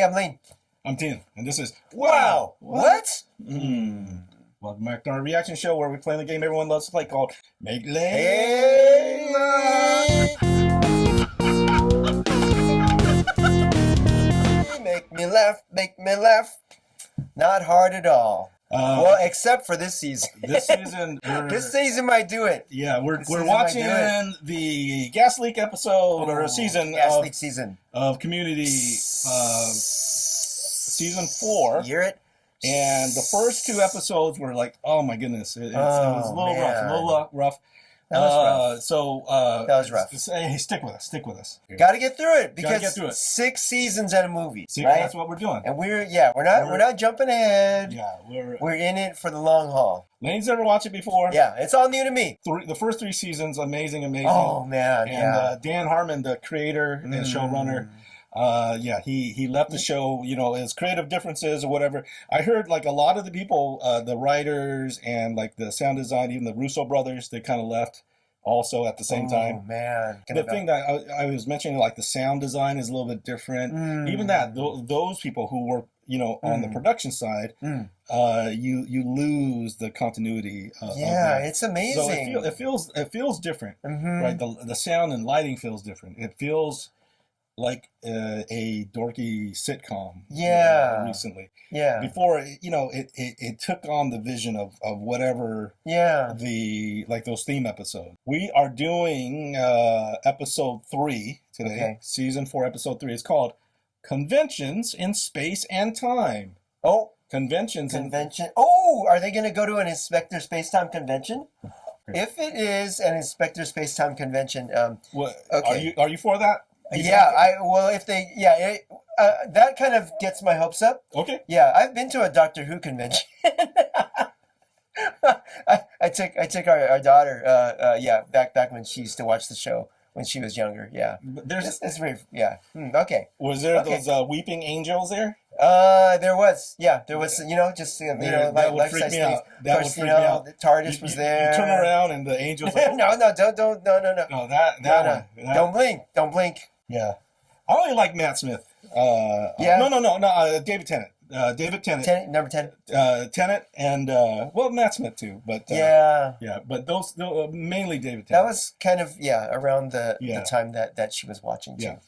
Hey, I'm Layne. I'm Thien, and this is Wow. What? Welcome back to our reaction show where we play the game everyone loves to play called Make Layne Hey. Laugh. Make me laugh, make me laugh. Not hard at all. Well, except for this season. This season, This season might do it. Yeah, we're season watching might do the Gas Leak episode or season Gas Leak season of Community, season 4. Hear it? And the first 2 episodes were like, oh my goodness, it was a little rough. That was rough. That was rough. Hey, stick with us. Got to get through it because get through it. 6 seasons and a movie. See, right? that's what we're doing. And we're not jumping ahead. Yeah, we're in it for the long haul. Layne's never watched it before. Yeah, it's all new to me. The first 3 seasons, amazing. Oh man, and Dan Harmon, the creator and showrunner. He left the show, his creative differences or whatever. I heard like a lot of the people, the writers and like the sound design, even the Russo brothers, they kind of left also at the same time. Oh man. The thing that I was mentioning, like the sound design is a little bit different. Even that, those people who work, on the production side, you lose the continuity. It's amazing. So it feels different, right? The sound and lighting feels different. It feels like a dorky sitcom recently. Yeah. Before, it took on the vision of whatever those theme episodes. We are doing episode 3 today. Okay. Season 4, episode 3. It's called Conventions in Space and Time. Oh. Convention. Oh, are they going to go to an Inspector Spacetime convention? If it is an Inspector Spacetime convention, okay. Are you for that? That kind of gets my hopes up. Okay. Yeah, I've been to a Doctor Who convention. I took our daughter, back when she used to watch the show when she was younger. Yeah. It's very, okay. Was there those weeping angels there? There was. Yeah, there was. That would freak me out. That would freak me out. The TARDIS was there. You turn around and the angels. Like, No, don't. No, Don't blink. Yeah, I only like Matt Smith. No, David Tennant. Number 10. Tennant and Matt Smith too, but but those mainly David Tennant. That was kind of around the time that she was watching too. Yeah.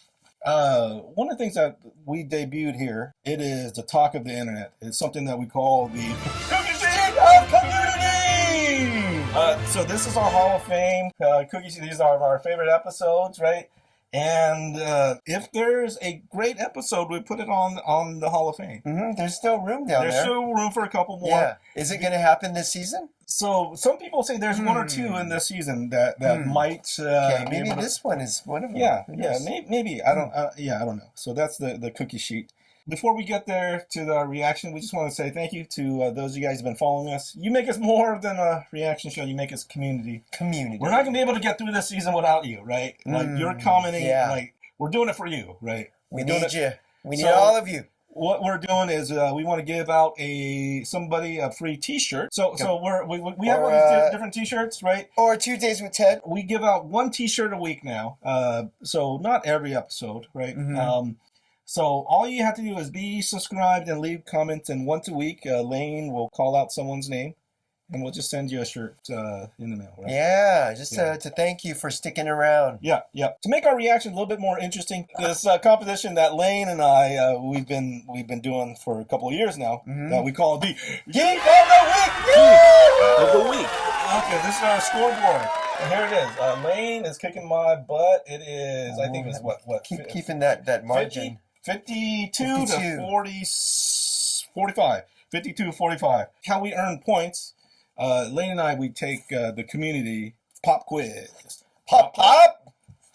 One of the things that we debuted here, it is the talk of the internet. It's something that we call the Cookie Sheet of Community. So this is our Hall of Fame Cookie Sheet. These are our favorite episodes, right? And if there's a great episode, we put it on the Hall of Fame. There's still room down there. There's still room for a couple more. Yeah. Is it going to happen this season? So some people say there's 1 or 2 in this season that might. Maybe this one is one of them. Yeah, maybe. I don't know. So that's the cookie sheet. Before we get there to the reaction, we just want to say thank you to those of you guys who've been following us. You make us more than a reaction show. You make us community. We're not going to be able to get through this season without you, right? Like, you're commenting. Like, we're doing it for you, right? We need you. We need all of you. What we're doing is we want to give out somebody a free T-shirt. So we have all these different T-shirts, right? Or Tuesdays with Ted. We give out 1 T-shirt a week now. So not every episode, right? So all you have to do is be subscribed and leave comments, and once a week, Layne will call out someone's name, and we'll just send you a shirt in the mail, right? Yeah, just to thank you for sticking around. Yeah. To make our reaction a little bit more interesting, this competition that Layne and I we've been doing for a couple of years now, that we call the Geek of the Week. Okay, this is our scoreboard. And here it is. Layne is kicking my butt. It is, I think it's what? Keeping that margin. 52 to 45. 52-45. How we earn points. Layne and I, we take the community pop quiz. Pop!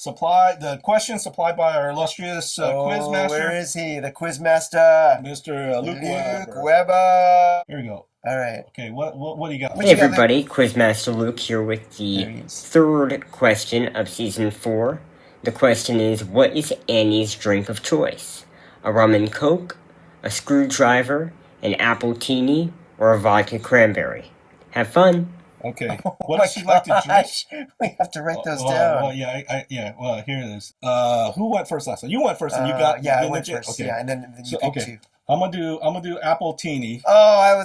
The questions supplied by our illustrious quiz master. Where is he? The quiz master. Mr. Luke Weber. Here we go. All right. Okay, what do you got? Hey everybody, Quizmaster Luke here with the 3rd question of Season 4. The question is, what is Annie's drink of choice? A rum and coke, a screwdriver, an apple teeny, or a vodka cranberry? Have fun! Okay. What does she like to drink? We have to write those down. Well, yeah. Well, here it is. Who went first last time? You went first, and you got. Yeah, I went first. Okay. Yeah, and then you pick two. I'm gonna do apple teeny. Oh, I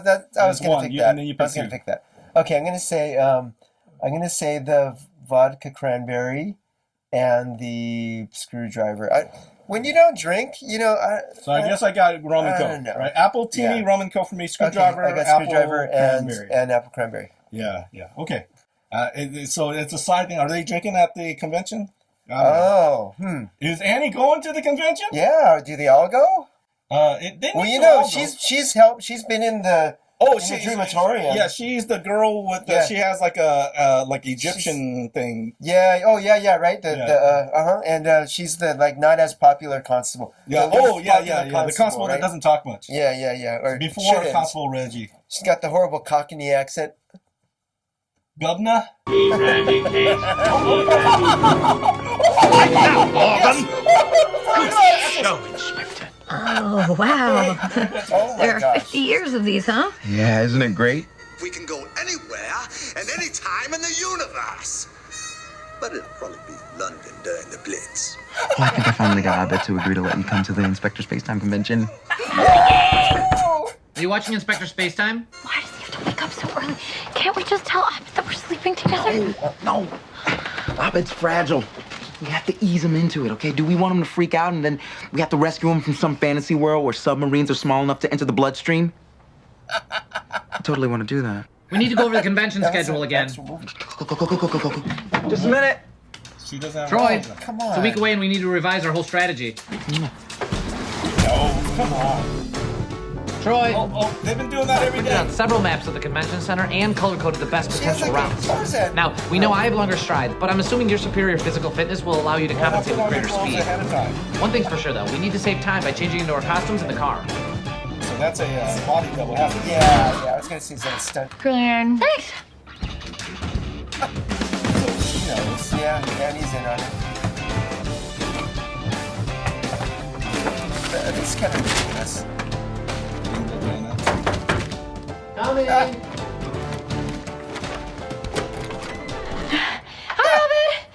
was gonna pick that. And then you pick pick that. Okay, I'm gonna say the vodka cranberry and the screwdriver. When you don't drink, So I guess I got rum and coke. Know. Right? Apple teeny, rum and coke for me. Screwdriver, I got screwdriver and apple cranberry. Yeah. Okay. So it's a side thing. Are they drinking at the convention? Is Annie going to the convention? Yeah. Do they all go? She's helped. She's been in the Dreamatorium. Yeah, she's the girl with she has like a Egyptian thing. Yeah. Oh yeah. Right. And she's the not as popular constable. Yeah. The constable that doesn't talk much. Yeah. Or before Constable Reggie. She's got the horrible Cockney accent. Governor. Good show, Inspector. Oh, wow. There are 50 years of these, huh? Yeah, isn't it great? We can go anywhere and anytime in the universe. But it'll probably be London during the Blitz. Oh, I think I finally got Abed to agree to let you come to the Inspector Spacetime convention. Are you watching Inspector Spacetime? Why does he have to wake up so early? Can't we just tell Abed that we're sleeping together? No. Abed's fragile. We have to ease him into it, okay? Do we want him to freak out and then we have to rescue him from some fantasy world where submarines are small enough to enter the bloodstream? I totally want to do that. We need to go over the convention schedule again. Go. Just a minute. She doesn't have Troy, come on. it's a week away and we need to revise our whole strategy. No, come on. Troy. Oh, they've been doing that every day. On several maps of the convention center and color-coded the best potential routes. Now, we know I have longer strides, but I'm assuming your superior physical fitness will allow you to compensate with greater speed. One thing's for sure, though. We need to save time by changing into our costumes in the car. So that's a body double. Yeah. I was going to say that stunt. Brilliant. Thanks. So she knows. Yeah, Annie's in on it. This is kind of ridiculous. Coming. Hi, Abed.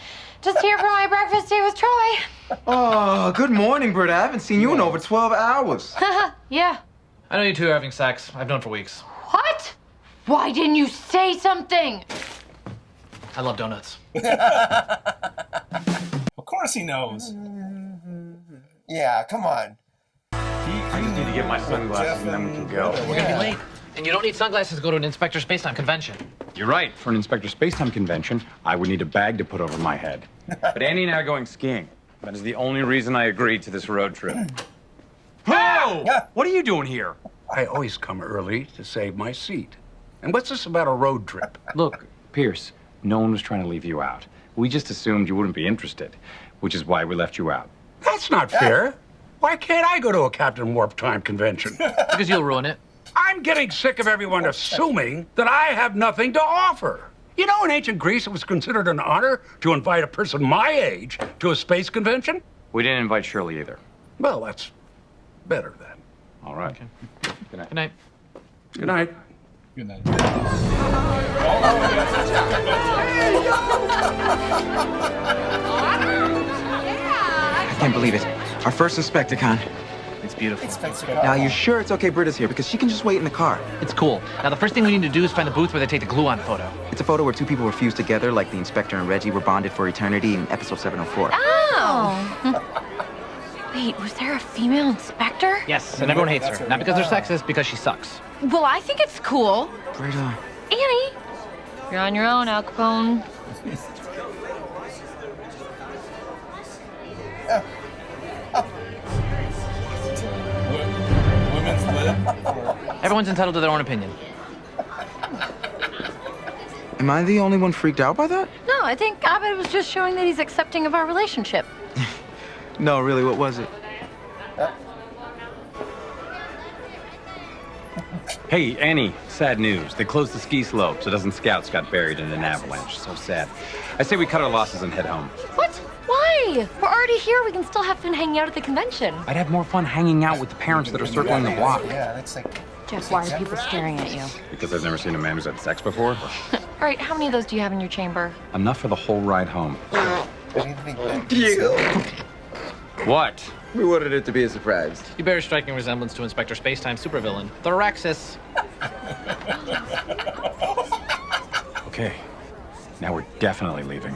Just here for my breakfast date with Troy. Oh, good morning, Britta. I haven't seen you in over 12 hours. Yeah. I know you two are having sex. I've known for weeks. What? Why didn't you say something? I love donuts. Of course he knows. Yeah, come on. I just need to get my sunglasses and then we can go. We're gonna be late. And you don't need sunglasses to go to an Inspector Spacetime convention. You're right. For an Inspector Spacetime convention, I would need a bag to put over my head. But Annie and I are going skiing. That is the only reason I agreed to this road trip. Whoa! What are you doing here? I always come early to save my seat. And what's this about a road trip? Look, Pierce, no one was trying to leave you out. We just assumed you wouldn't be interested, which is why we left you out. That's not fair. Why can't I go to a Captain Warp Time convention? Because you'll ruin it. I'm getting sick of everyone assuming that I have nothing to offer. You know, in ancient Greece, it was considered an honor to invite a person my age to a space convention. We didn't invite Shirley either. Well, that's better then. All right. Okay. Good night. Good night. Good night. Good night. I can't believe it. Our first Inspecticon. It's beautiful. Now, you're sure it's okay Britta's here? Because she can just wait in the car. It's cool. Now, the first thing we need to do is find the booth where they take the glue-on photo. It's a photo where two people were fused together, like the Inspector and Reggie were bonded for eternity in episode 704. Oh. Wait, was there a female inspector? Yes, and everyone hates her. Not because they're sexist, because she sucks. Well, I think it's cool. Britta. Annie, you're on your own, Al Capone. Everyone's entitled to their own opinion. Am I the only one freaked out by that? No, I think Abed was just showing that he's accepting of our relationship. No, really, what was it? Hey, Annie, sad news. They closed the ski slopes. A dozen scouts got buried in an avalanche. So sad. I say we cut our losses and head home. What? Why? We're already here. We can still have fun hanging out at the convention. I'd have more fun hanging out with the parents that are circling the block. Yeah, that's like... Jeff, why are people staring at you? Because I've never seen a man who's had sex before. All right, how many of those do you have in your chamber? Enough for the whole ride home. Diego! What? We wanted it to be a surprise. You bear a striking resemblance to Inspector Spacetime supervillain, Thoraxis. Okay, now we're definitely leaving.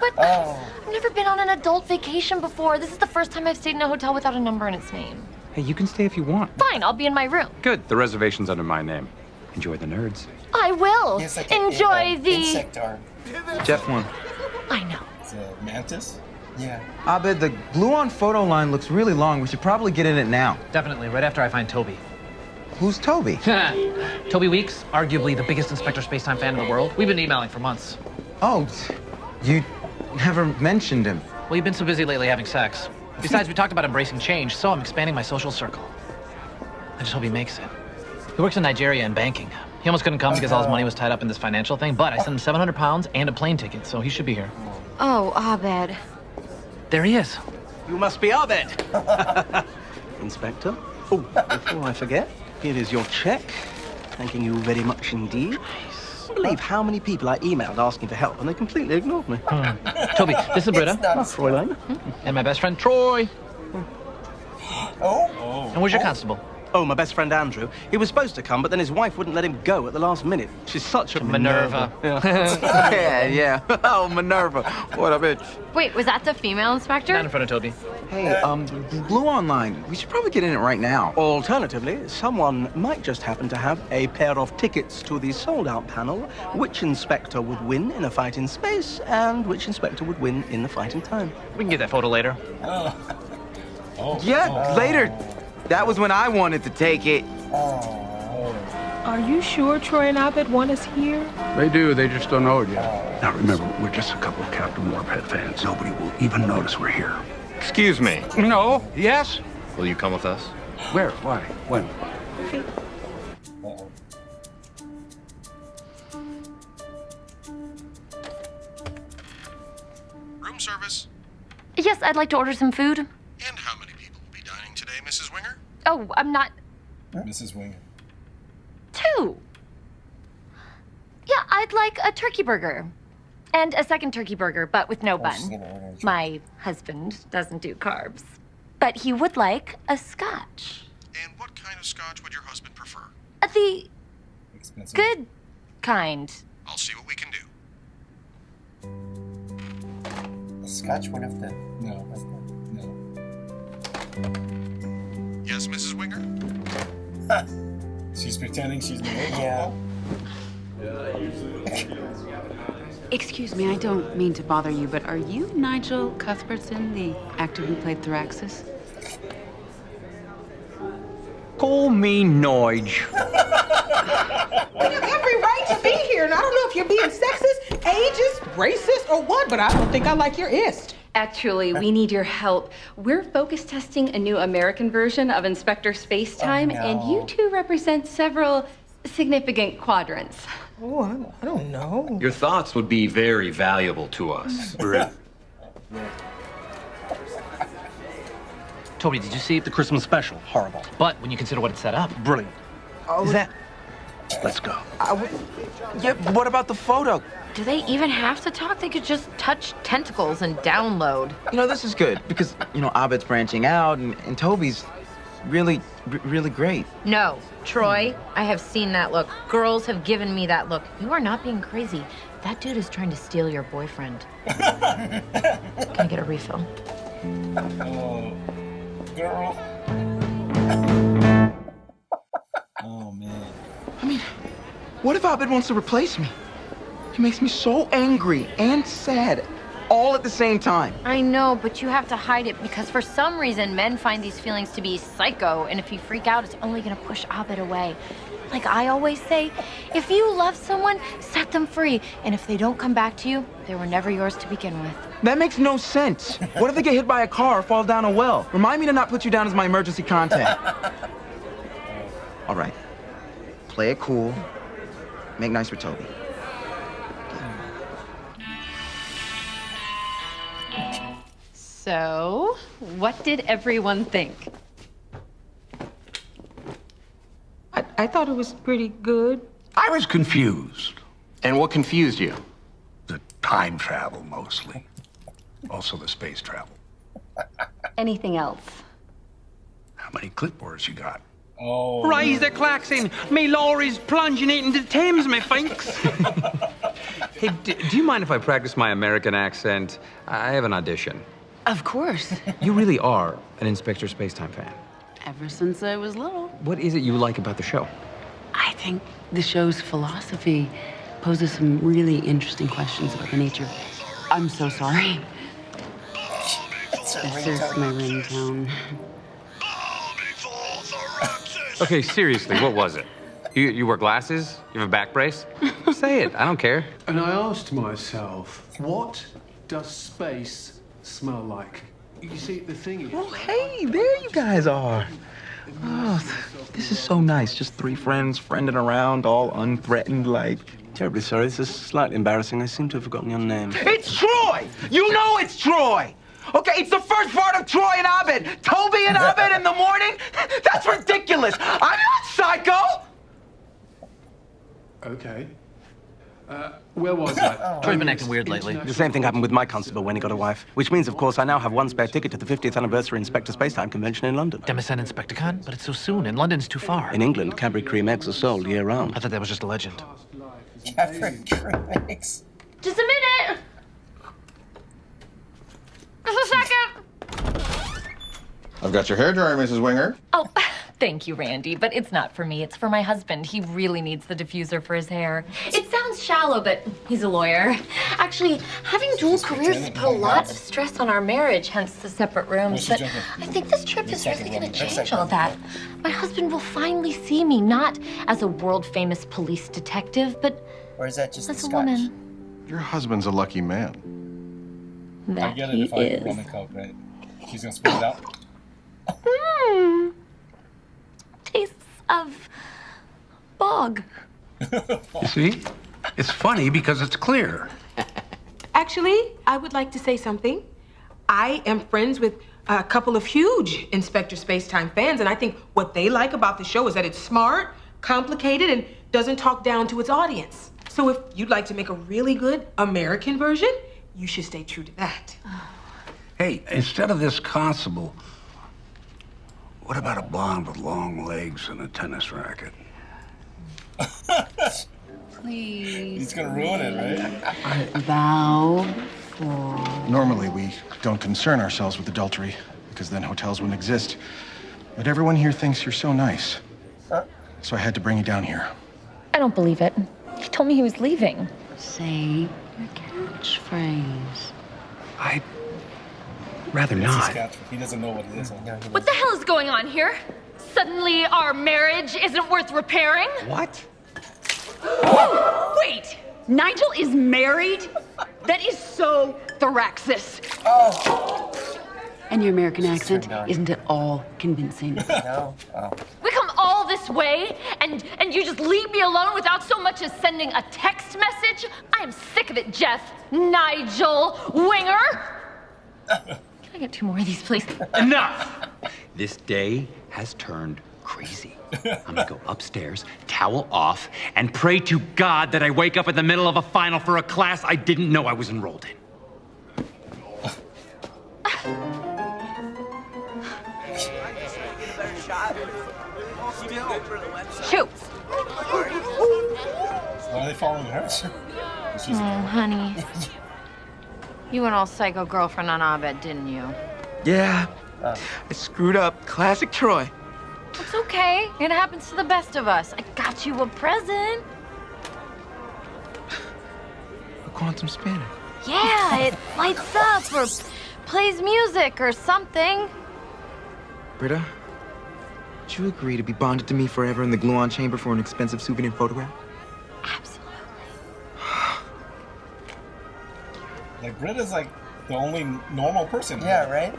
But I've never been on an adult vacation before. This is the first time I've stayed in a hotel without a number in its name. Hey, you can stay if you want. Fine, I'll be in my room. Good, the reservation's under my name. Enjoy the nerds. I will. Enjoy the... insect arm. Jeff won. I know. It's a mantis? Yeah. Abed, the glue-on photo line looks really long. We should probably get in it now. Definitely, right after I find Toby. Who's Toby? Toby Weeks, arguably the biggest Inspector Spacetime fan in the world. We've been emailing for months. Oh, you never mentioned him. Well, you've been so busy lately having sex. Besides, we talked about embracing change, so I'm expanding my social circle. I just hope he makes it. He works in Nigeria in banking. He almost couldn't come because all his money was tied up in this financial thing, but I sent him 700 pounds and a plane ticket, so he should be here. Oh, Abed. There he is. You must be Abed. Inspector. Oh, before I forget, here is your check. Thanking you very much indeed. I can't believe how many people I emailed asking for help and they completely ignored me. Toby, this is Britta. Fräulein. And my best friend, Troy. Oh. And where's your constable? Oh, my best friend Andrew. He was supposed to come, but then his wife wouldn't let him go at the last minute. She's such a Minerva. Yeah. Oh, Minerva. What a bitch. Wait, was that the female inspector? Not in front of Toby. Hey, glue on line. We should probably get in it right now. Alternatively, someone might just happen to have a pair of tickets to the sold-out panel. Which inspector would win in a fight in space, and which inspector would win in the fight in time? We can get that photo later. Later. That was when I wanted to take it. Are you sure Troy and Abed want us here? They do, they just don't know it yet. Now remember, we're just a couple of Captain Warphead fans. Nobody will even notice we're here. Excuse me. No. Yes? Will you come with us? Where? Why? When? Room service. Yes, I'd like to order some food. And how many people will be dining today, Mrs. Winger? Oh, I'm not... Mrs. Winger. 2. Yeah, I'd like a turkey burger. And a second turkey burger, but with no bun. My husband doesn't do carbs. But he would like a scotch. And what kind of scotch would your husband prefer? The Expensive. good kind. I'll see what we can do. Scotch, one of the... No. Yes, Mrs. Winger? She's pretending she's married. Yeah. Excuse me, I don't mean to bother you, but are you Nigel Cuthbertson, the actor who played Thoraxis? Call me Nige. You have every right to be here, and I don't know if you're being sexist, ageist, racist, or what, but I don't think I like your ist. Actually, we need your help. We're focus testing a new American version of Inspector Spacetime, and you two represent several significant quadrants. Oh, I don't know. Your thoughts would be very valuable to us. Toby, did you see The Christmas special. Horrible. But when you consider what it set up, Brilliant. is that... Let's go. Yeah, but what about the photo? Do they even have to talk? They could just touch tentacles and download. This is good because, Abed's branching out and Toby's really great. No, Troy, I have seen that look. Girls have given me that look. You are not being crazy. That dude is trying to steal your boyfriend. Can I get a refill? Oh, girl. Oh, man. I mean, what if Abed wants to replace me? He makes me so angry and sad, all at the same time. I know, but you have to hide it because for some reason men find these feelings to be psycho, and if you freak out, it's only gonna push Abed away. Like I always say, if you love someone, set them free, and if they don't come back to you, they were never yours to begin with. That makes no sense. What if they get hit by a car or fall down a well? Remind me to not put you down as my emergency contact. All right. Play it cool. Make nice for Toby. So, what did everyone think? I thought it was pretty good. I was confused. And what confused you? The time travel, mostly. Also the space travel. Anything else? How many clipboards you got? Oh. Raise the klaxon. Me lorry's plunging it into the Thames, methinks. Hey, do you mind if I practice my American accent? I have an audition. Of course. You really are an Inspector Spacetime fan. Ever since I was little. What is it you like about the show? I think the show's philosophy poses some really interesting questions about the nature of... I'm so sorry. This is my ringtone. Okay, seriously, what was it? You wear glasses? You have a back brace? Say it, I don't care. And I asked myself, what does space smell like? You see, the thing is... Oh, hey, there you guys are. Oh, this is so nice. Just three friends friending around, all unthreatened, like... Terribly sorry, this is slightly embarrassing. I seem to have forgotten your name. It's Troy! You know it's Troy! Okay, it's the first part of Troy and Abed. Toby and Abed in the morning? That's ridiculous! I'm not psycho! Okay. Where was that? Troy's been acting weird lately. The same thing happened with my constable when he got a wife. Which means, of course, I now have one spare ticket to the 50th anniversary Inspector Spacetime Convention in London. Demoscene Inspecticon? But it's so soon, and London's too far. In England, Cadbury cream eggs are sold year-round. I thought that was just a legend. Cadbury cream eggs. Just a minute. Just a second. I've got your hairdryer, Mrs. Winger. Oh, thank you, Randy, but it's not for me. It's for my husband. He really needs the diffuser for his hair. It sounds shallow, but he's a lawyer. Actually, having dual careers has put a lot of stress on our marriage, hence the separate rooms. But I think this trip is really going to change all that. My husband will finally see me, not as a world-famous police detective, but or is that just as the a scotch? woman. Your husband's a lucky man. I get it if I rum and coke, right? She's gonna spit it out. Tastes of bog. You see? It's funny because it's clear. Actually, I would like to say something. I am friends with a couple of huge Inspector Spacetime fans, and I think what they like about the show is that it's smart, complicated, and doesn't talk down to its audience. So if you'd like to make a really good American version, you should stay true to that. Hey, instead of this constable, what about a blonde with long legs and a tennis racket? Please. He's gonna ruin it, right? Bow for... Normally, we don't concern ourselves with adultery, because then hotels wouldn't exist. But everyone here thinks you're so nice. So I had to bring you down here. I don't believe it. He told me he was leaving. Say your catchphrase. I'd rather not. He doesn't know what it is. What the hell is going on here? Suddenly our marriage isn't worth repairing? What? Wait! Nigel is married? That is so Thraxis. And your American accent isn't at all convincing. No? Oh. We come all this way and you just leave me alone without so much as sending a text message? I am sick of it, Jeff. Nigel Winger. Can I get 2 more of these, please? Enough! This day has turned crazy. I'm gonna go upstairs, towel off, and pray to God that I wake up in the middle of a final for a class I didn't know I was enrolled in. Shoot. Why are they following her? Oh, honey. You went all psycho girlfriend on Abed, didn't you? Yeah, I screwed up. Classic Troy. It's okay. It happens to the best of us. I got you a present. A quantum spanner. Yeah, it lights up or plays music or something. Britta, would you agree to be bonded to me forever in the glue-on chamber for an expensive souvenir photograph? Like, Britta's like the only normal person. Yeah, right?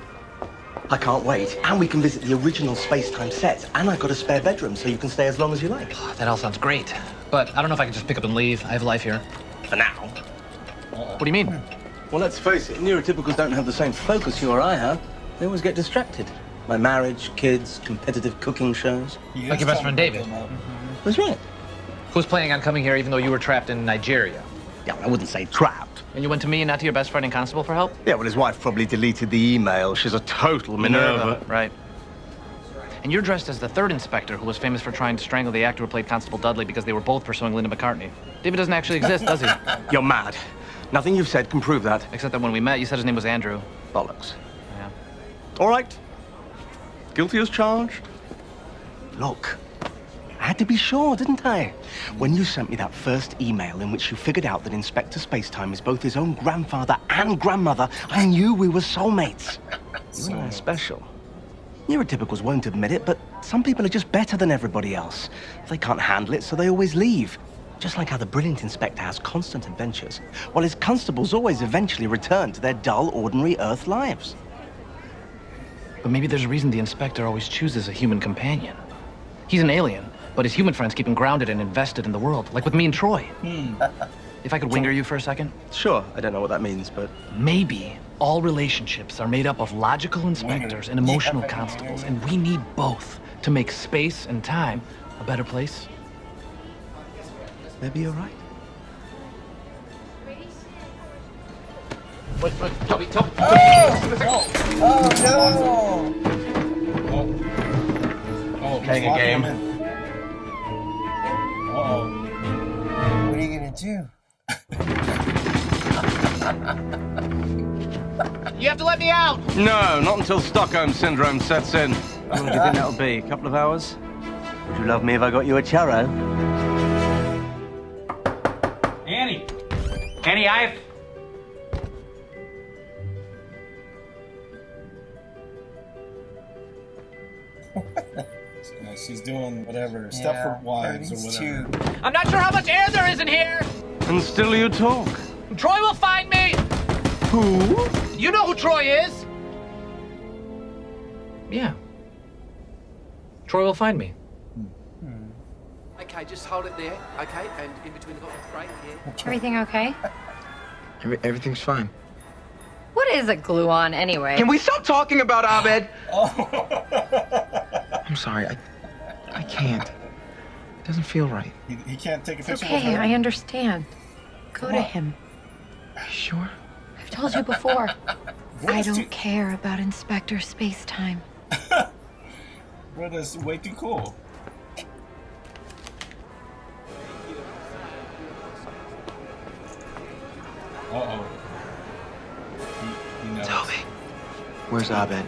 I can't wait. And we can visit the original Spacetime sets. And I've got a spare bedroom, so you can stay as long as you like. That all sounds great. But I don't know if I can just pick up and leave. I have a life here. For now. What do you mean? Well, let's face it, neurotypicals don't have the same focus you or I have. They always get distracted. My marriage, kids, competitive cooking shows. Like your best friend David. That's right. Who's planning on coming here even though you were trapped in Nigeria? Yeah, I wouldn't say trapped. And you went to me and not to your best friend and constable for help? Yeah, well, his wife probably deleted the email. She's a total Minerva. Right. And you're dressed as the third inspector who was famous for trying to strangle the actor who played Constable Dudley because they were both pursuing Linda McCartney. David doesn't actually exist, does he? You're mad. Nothing you've said can prove that. Except that when we met, you said his name was Andrew. Bollocks. Yeah. All right. Guilty as charged. Look, I had to be sure, didn't I? When you sent me that first email in which you figured out that Inspector Spacetime is both his own grandfather and grandmother, I knew we were soulmates. You and I are special. Neurotypicals won't admit it, but some people are just better than everybody else. They can't handle it, so they always leave. Just like how the brilliant inspector has constant adventures, while his constables always eventually return to their dull, ordinary Earth lives. But maybe there's a reason the inspector always chooses a human companion. He's an alien, but his human friends keep him grounded and invested in the world, like with me and Troy. If I could winger you for a second? Sure, I don't know what that means, but... Maybe all relationships are made up of logical inspectors and emotional constables, and we need both to make space and time a better place. Maybe you're right. Wait, Toby. Oh no! Playing a game. What are you gonna do? You have to let me out! No, not until Stockholm Syndrome sets in. How long do you think that'll be? A couple of hours? Would you love me if I got you a churro? Annie, I've... She's doing whatever, stuff for wives or whatever. I'm not sure how much air there is in here! And still you talk. Troy will find me! Who? You know who Troy is! Yeah. Troy will find me. Okay, just hold it there, okay? And in between the right here. Everything okay? Everything's fine. What is a glue on anyway? Can we stop talking about Abed? I'm sorry, I can't. It doesn't feel right. He can't take a picture Okay, with her. I understand. Go to him. Are you sure? I've told you before. I don't care about Inspector Spacetime. Brother's way too cool. Uh-oh. He knows. Toby. Where's Abed?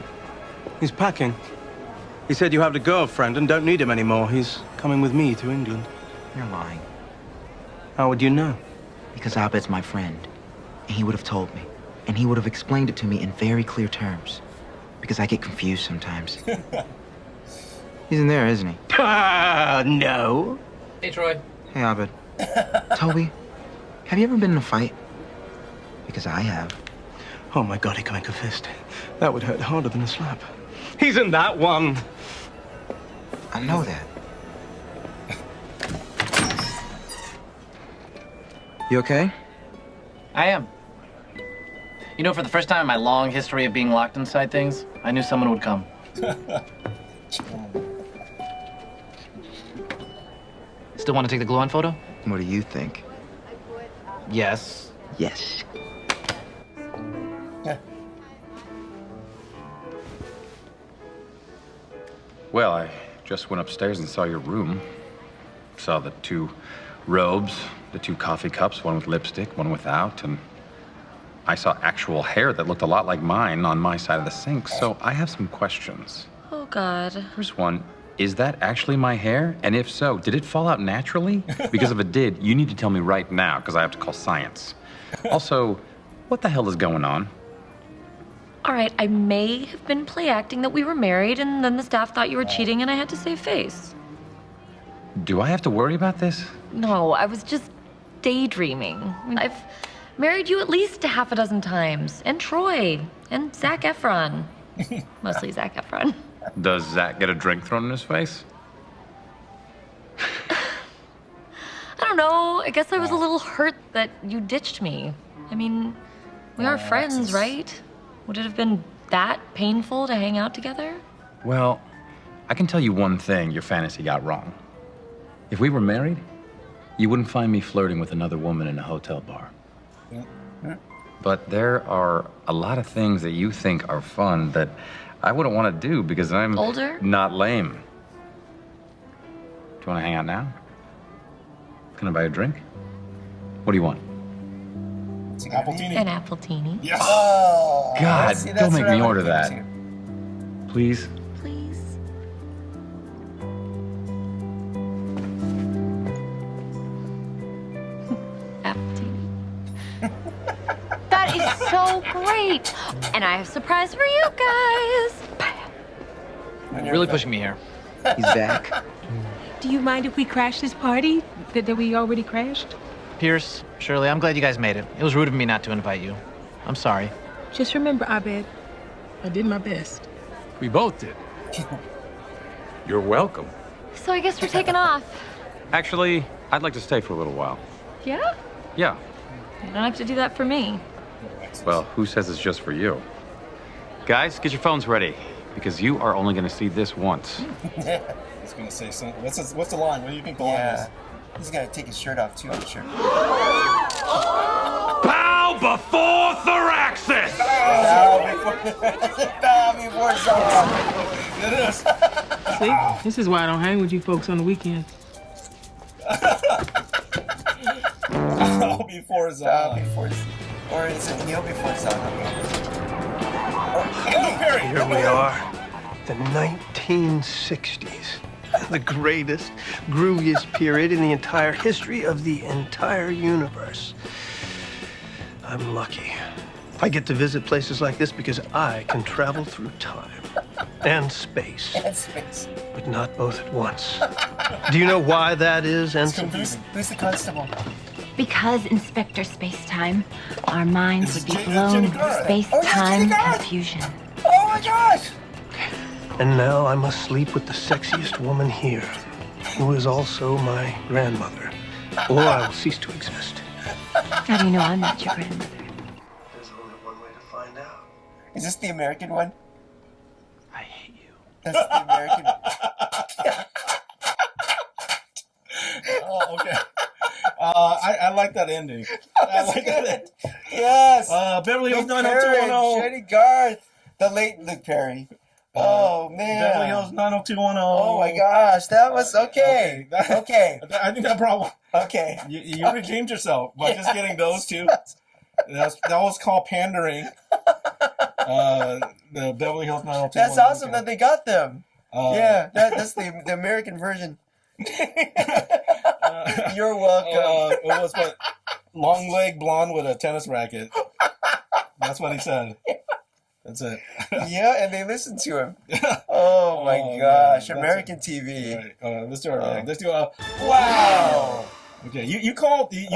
He's packing. He said you have a girlfriend and don't need him anymore. He's coming with me to England. You're lying. How would you know? Because Abed's my friend. And he would have told me. And he would have explained it to me in very clear terms. Because I get confused sometimes. He's in there, isn't he? No. Hey, Troy. Hey, Abed. Toby, have you ever been in a fight? Because I have. Oh my God, he can make a fist. That would hurt harder than a slap. He's in that one. I know that. You okay? I am. You know, for the first time in my long history of being locked inside things, I knew someone would come. Still want to take the glue-on photo? What do you think? Yes. Yes. Well, I just went upstairs and saw your room. Saw the 2 robes, the 2 coffee cups, one with lipstick, one without, and I saw actual hair that looked a lot like mine on my side of the sink, so I have some questions. Oh, God. First one, is that actually my hair? And if so, did it fall out naturally? Because if it did, you need to tell me right now, because I have to call science. Also, what the hell is going on? All right, I may have been play acting that we were married, and then the staff thought you were cheating, and I had to save face. Do I have to worry about this? No, I was just daydreaming. I've married you at least a half a dozen times, and Troy, and Zac Efron. Mostly Zac Efron. Does Zach get a drink thrown in his face? I don't know. I guess I was a little hurt that you ditched me. I mean, we are friends, right? Would it have been that painful to hang out together? Well, I can tell you one thing your fantasy got wrong. If we were married, you wouldn't find me flirting with another woman in a hotel bar. But there are a lot of things that you think are fun that I wouldn't want to do because I'm older, not lame. Do you want to hang out now? Can I buy a drink? What do you want? Appletini. An appletini. Yes. Oh, God, see, don't make what me I order would that. think too. Please? Please. Appletini. That is so great. And I have a surprise for you guys. You're really pushing me here. He's back. Do you mind if we crash this party that we already crashed? Pierce, Shirley, I'm glad you guys made it. It was rude of me not to invite you. I'm sorry. Just remember, Abed, I did my best. We both did. You're welcome. So I guess we're taking off. Actually, I'd like to stay for a little while. Yeah? Yeah. You don't have to do that for me. Well, who says it's just for you? Guys, get your phones ready, because you are only going to see this once. He's going to say something. What's the line? What do you think the line is? He's going to take his shirt off, too, I'm sure. Bow before Thoraxis! Bow before Zod. It is. See, this is why I don't hang with you folks on the weekends. Bow before Zod. Bow before Zod. Or is it kneel before Zod? Here we are, the 1960s. The greatest, grooviest period in the entire history of the entire universe. I'm lucky. I get to visit places like this because I can travel through time and space. But not both at once. Do you know why that is, Ensign? Who's the constable? Because Inspector Spacetime, our minds would be blown through space-time confusion. Oh my gosh! And now I must sleep with the sexiest woman here, who is also my grandmother, or I will cease to exist. How do you know I'm not your grandmother? There's only one way to find out. Is this the American one? I hate you. That's the American. Oh, okay. I like that ending. I like that ending. Yes. Beverly Hills Luke Perry, 90210. Jenny Garth, the late Luke Perry. Oh man. Beverly Hills 90210. Oh my gosh, that was okay. Okay. I think that problem. Okay. You redeemed yourself by just getting those two. That was called pandering. The Beverly Hills 90210. That's awesome that they got them. Yeah, that's the American version. You're welcome. It was what? Long leg blonde with a tennis racket. That's what he said. That's it. Yeah, and they listened to him. Oh my gosh, man, American TV. Right. Let's do it. Let's do a wow. Okay, you called the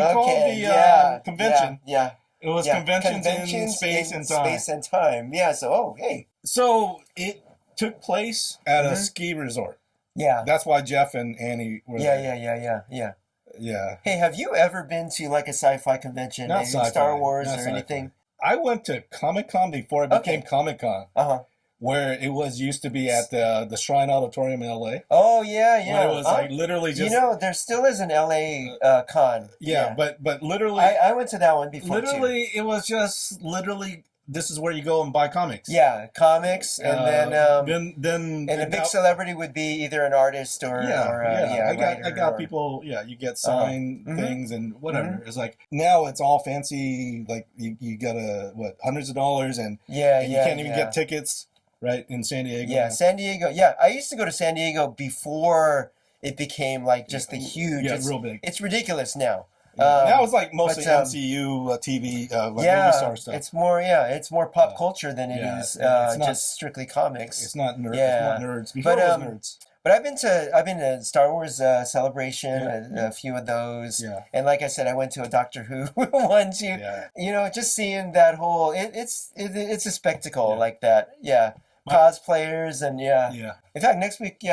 convention. Yeah. It was conventions in space and time. Space and time. Yeah. So hey. So it took place at a ski resort. Yeah. That's why Jeff and Annie were there. Yeah. Hey, have you ever been to like a sci-fi convention, Not sci-fi, Star Wars not or sci-fi. anything? I went to Comic-Con before it became Comic-Con. Where it used to be at the Shrine Auditorium in LA. Oh yeah. When it was like literally just. You know, there still is an LA con. Yeah, but literally. I went to that one before. Literally, it was just literally. This is where you go and buy comics. Yeah, comics, and then and a big celebrity would be either an artist or I got people. Yeah, you get signed things and whatever. It's like now it's all fancy. Like you gotta hundreds of dollars and you can't even get tickets right in San Diego. Yeah, San Diego. Yeah, I used to go to San Diego before it became like just the huge. Yeah, real big. It's ridiculous now. Now it's like mostly MCU TV, movie star stuff. It's more pop culture than it is just strictly comics. It's not nerds. Yeah. It's not nerds. Before it was nerds. But I've been to Star Wars Celebration, a few of those, and like I said, I went to a Doctor Who one too. Yeah. You know, just seeing that whole it's a spectacle like that. Yeah. Cosplayers and In fact, next week,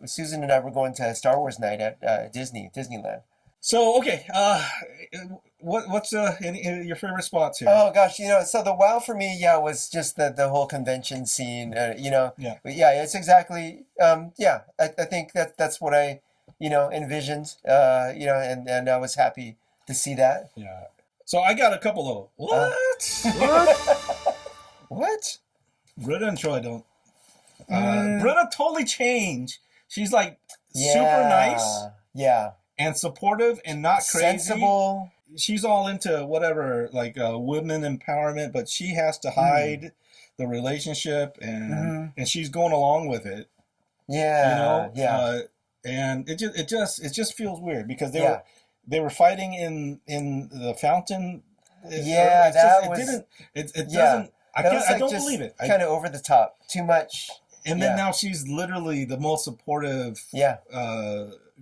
Susan and I were going to Star Wars night at Disneyland. So okay, what's your favorite spots here? Oh gosh, so the wow for me, was just the whole convention scene. It's exactly. I think that's what I envisioned. And I was happy to see that. Yeah. So I got a couple of what? What? Britta and Troy don't. Britta totally changed. She's like super nice. Yeah. And supportive and not crazy. Sensible. She's all into whatever, like women empowerment, but she has to hide the relationship, and she's going along with it. Yeah. And it just feels weird because they were fighting in the fountain. It doesn't. I don't believe it. Kind of over the top, too much. And then now she's literally the most supportive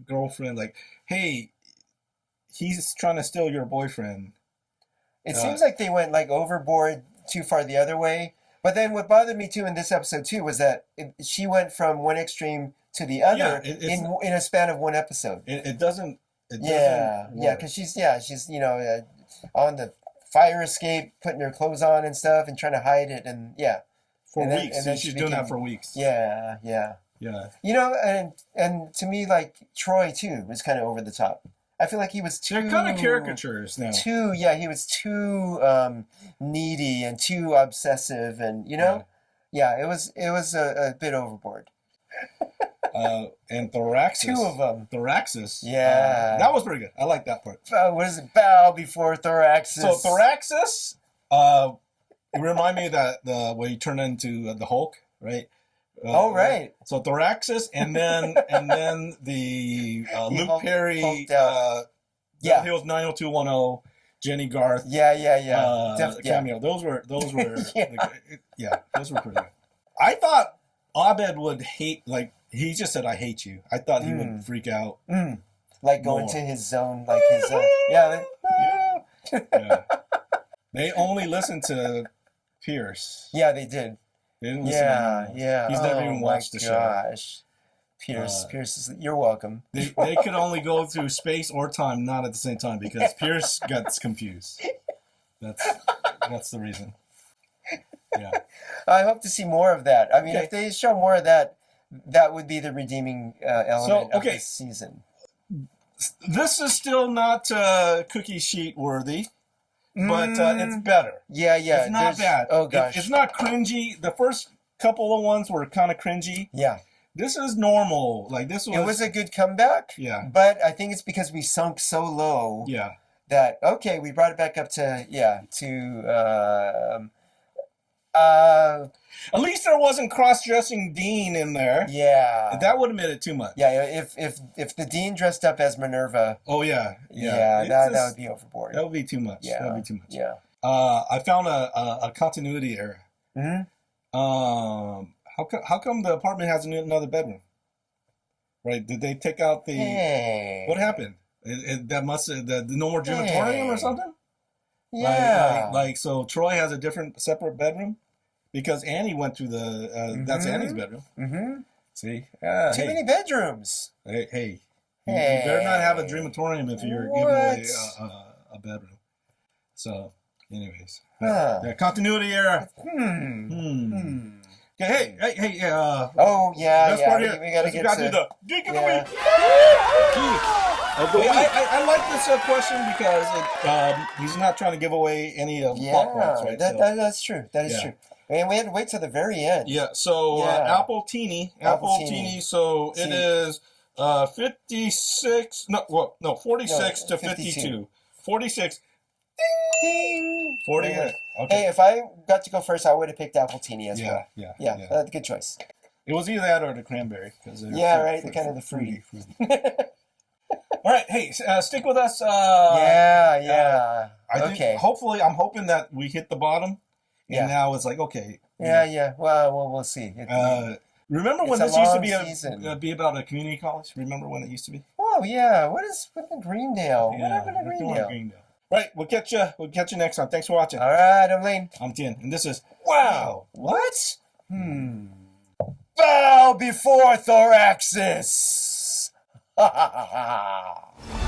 girlfriend. Like, hey, he's trying to steal your boyfriend. It seems like they went like overboard too far the other way. But then what bothered me too in this episode too was that she went from one extreme to the other in a span of one episode. It doesn't. Because she's on the fire escape, putting her clothes on and stuff, and trying to hide it, and for weeks. And then she's doing that for weeks. Yeah. And to me, like Troy too was kind of over the top. I feel like he was too. They're kind of caricatures now. He was too needy and too obsessive, and it was a bit overboard. And Thoraxis. Two of them. Thoraxis. Yeah. That was pretty good. I like that part. What is it? Bow before Thoraxis. So Thoraxis, it reminded me of the way he turned into the Hulk, right? Right. So Thoraxis, and then the Luke Perry, he was 90210, Jenny Garth. Cameo. Those were those were pretty good. I thought Abed would hate, like, he just said, I hate you. I thought he would freak out. Like go into his zone, like his They only listened to Pierce. Yeah, they did. They didn't listen to anyone. He's never even watched the show. Pierce is, you're welcome. They could only go through space or time, not at the same time, because Pierce gets confused. That's the reason. Yeah. I hope to see more of that. I mean, if they show more of that, that would be the redeeming element of this season. This is still not cookie sheet worthy, but it's better. Yeah. It's not bad. Oh, gosh. It's not cringy. The first couple of ones were kind of cringy. Yeah. This is normal. Like, this was... It was a good comeback. Yeah. But I think it's because we sunk so low. Yeah. That, we brought it back up to at least there wasn't cross-dressing Dean in there. Yeah. That would have made it too much. Yeah, if the Dean dressed up as Minerva. Oh, yeah. That would be overboard. That would be too much. Yeah. That would be too much. Yeah. I found a continuity error. How come the apartment has another bedroom? Right? Did they take out the... Hey. What happened? That must the no more gymatorium or something? Yeah. So Troy has a separate bedroom? Because Annie went through that's Annie's bedroom. Mm-hmm. See? Too many bedrooms. Hey. You better not have a dreamatorium if you're giving away a bedroom. So, anyways. Continuity error. Hey. Best part here. We gotta get to the Geek of the Week. I like this question because he's not trying to give away any of the plot points, right? That's true. That is true. And we had to wait till the very end. Yeah, so Apple Teeny. So it is 46 to 52. 46. Ding. 40. Okay. Okay. Hey, if I got to go first, I would have picked Apple Teeny as well. Yeah. Good choice. It was either that or the cranberry. Right. Kind of the fruity. All right, hey, stick with us. I think hopefully, I'm hoping that we hit the bottom. And now it's like, okay. Yeah. Well, we'll see. Remember when this used to be about a community college? Remember when it used to be? Oh yeah. What happened to Greendale? What happened to Greendale? Right, we'll catch you next time. Thanks for watching. All right, I'm Layne. I'm Thien, and this is Wow. What? Bow before Thoraxis. Ha ha ha ha.